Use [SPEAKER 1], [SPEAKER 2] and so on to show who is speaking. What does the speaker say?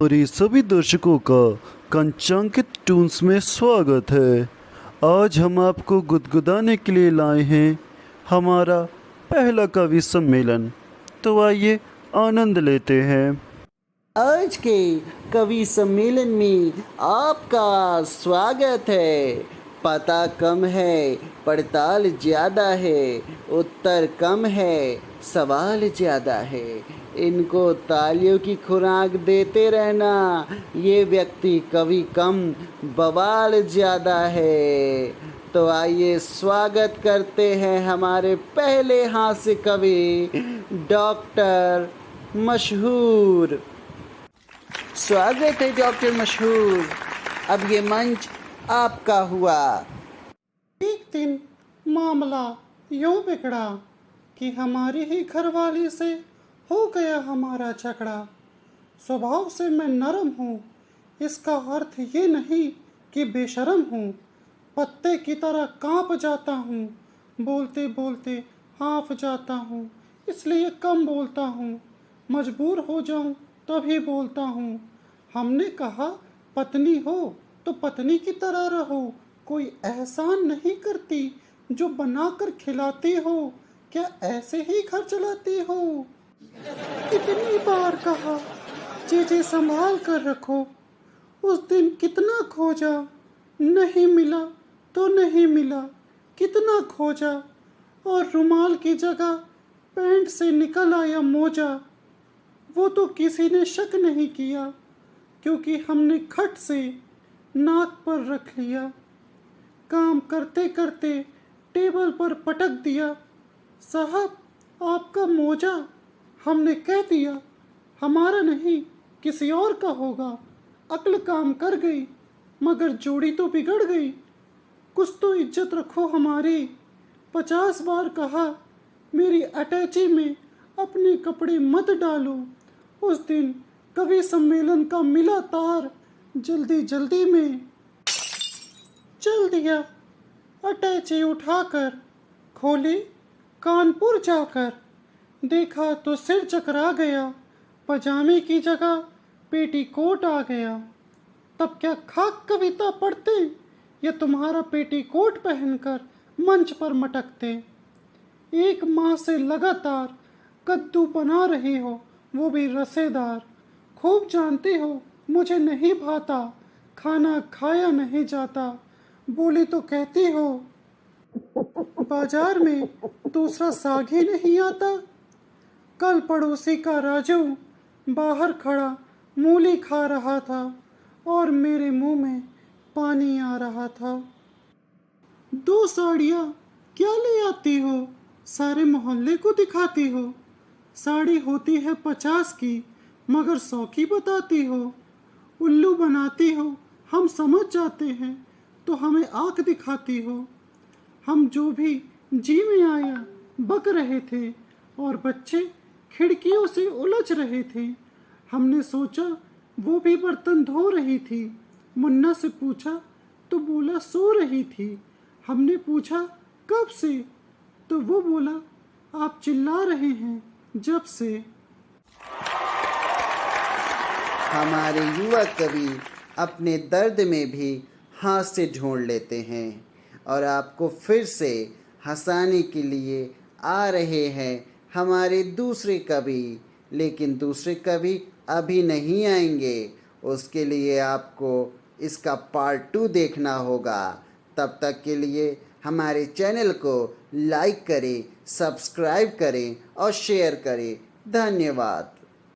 [SPEAKER 1] हमारे सभी दर्शकों का कंचांकित टून्स में स्वागत है। आज हम आपको गुदगुदाने के लिए लाए हैं हमारा पहला कवि सम्मेलन। तो आइए आनंद लेते हैं।
[SPEAKER 2] आज के कवि सम्मेलन में आपका स्वागत है। पता कम है, पड़ताल ज़्यादा है, उत्तर कम है, सवाल ज़्यादा है। इनको तालियों की खुराक देते रहना। ये व्यक्ति कवि कम, बवाल ज़्यादा है। तो आइए स्वागत करते हैं हमारे पहले हास्य कवि डॉक्टर मशहूर। स्वागत है डॉक्टर मशहूर। अब ये मंच आपका हुआ।
[SPEAKER 3] एक दिन मामला यूं बिगड़ा कि हमारी ही घरवाली से हो गया हमारा झगड़ा। स्वभाव से मैं नरम हूँ, इसका अर्थ ये नहीं कि बेशरम हूँ। पत्ते की तरह कांप जाता हूँ, बोलते बोलते हाँफ जाता हूँ, इसलिए कम बोलता हूँ। मजबूर हो जाऊँ तभी बोलता हूँ। हमने कहा पत्नी हो तो पत्नी की तरह रहो, कोई एहसान नहीं करती जो बनाकर खिलाती हो। क्या ऐसे ही घर चलाती हो? कितनी बार कहा चीजें संभाल कर रखो। उस दिन कितना खोजा, नहीं मिला तो नहीं मिला, कितना खोजा। और रुमाल की जगह पैंट से निकल आया मोजा। वो तो किसी ने शक नहीं किया, क्योंकि हमने खट से नाक पर रख लिया। काम करते करते टेबल पर पटक दिया। साहब आपका मोजा। हमने कह दिया हमारा नहीं, किसी और का होगा। अक्ल काम कर गई, मगर जोड़ी तो बिगड़ गई। कुछ तो इज्जत रखो हमारी। 50 बार कहा मेरी अटैची में अपने कपड़े मत डालो। उस दिन कवि सम्मेलन का मिला तार, जल्दी जल्दी में चल दिया। अटैची उठाकर खोली कानपुर जाकर, देखा तो सिर चकरा गया। पजामे की जगह पेटीकोट आ गया। तब क्या खाक कविता पढ़ते या तुम्हारा पेटीकोट पहनकर मंच पर मटकते। 1 माह से लगातार कद्दू बना रही हो, वो भी रसेदार। खूब जानती हो मुझे नहीं भाता, खाना खाया नहीं जाता। बोली तो कहती हो बाजार में दूसरा साग ही नहीं आता। कल पड़ोसी का राजू बाहर खड़ा मूली खा रहा था और मेरे मुंह में पानी आ रहा था। 2 साड़ियाँ क्या ले आती हो, सारे मोहल्ले को दिखाती हो। साड़ी होती है 50 की, मगर 100 की बताती हो। उल्लू बनाती हो, हम समझ जाते हैं तो हमें आँख दिखाती हो। हम जो भी जी में आया बक रहे थे और बच्चे खिड़कियों से उलझ रहे थे। हमने सोचा वो भी बर्तन धो रही थी। मुन्ना से पूछा तो बोला सो रही थी। हमने पूछा कब से, तो वो बोला आप चिल्ला रहे हैं जब से।
[SPEAKER 2] हमारे युवा कवि अपने दर्द में भी हास्य ढूंढ लेते हैं और आपको फिर से हंसाने के लिए आ रहे हैं हमारे दूसरे कवि। लेकिन दूसरे कवि अभी नहीं आएंगे, उसके लिए आपको इसका पार्ट 2 देखना होगा। तब तक के लिए हमारे चैनल को लाइक करें, सब्सक्राइब करें और शेयर करें। धन्यवाद।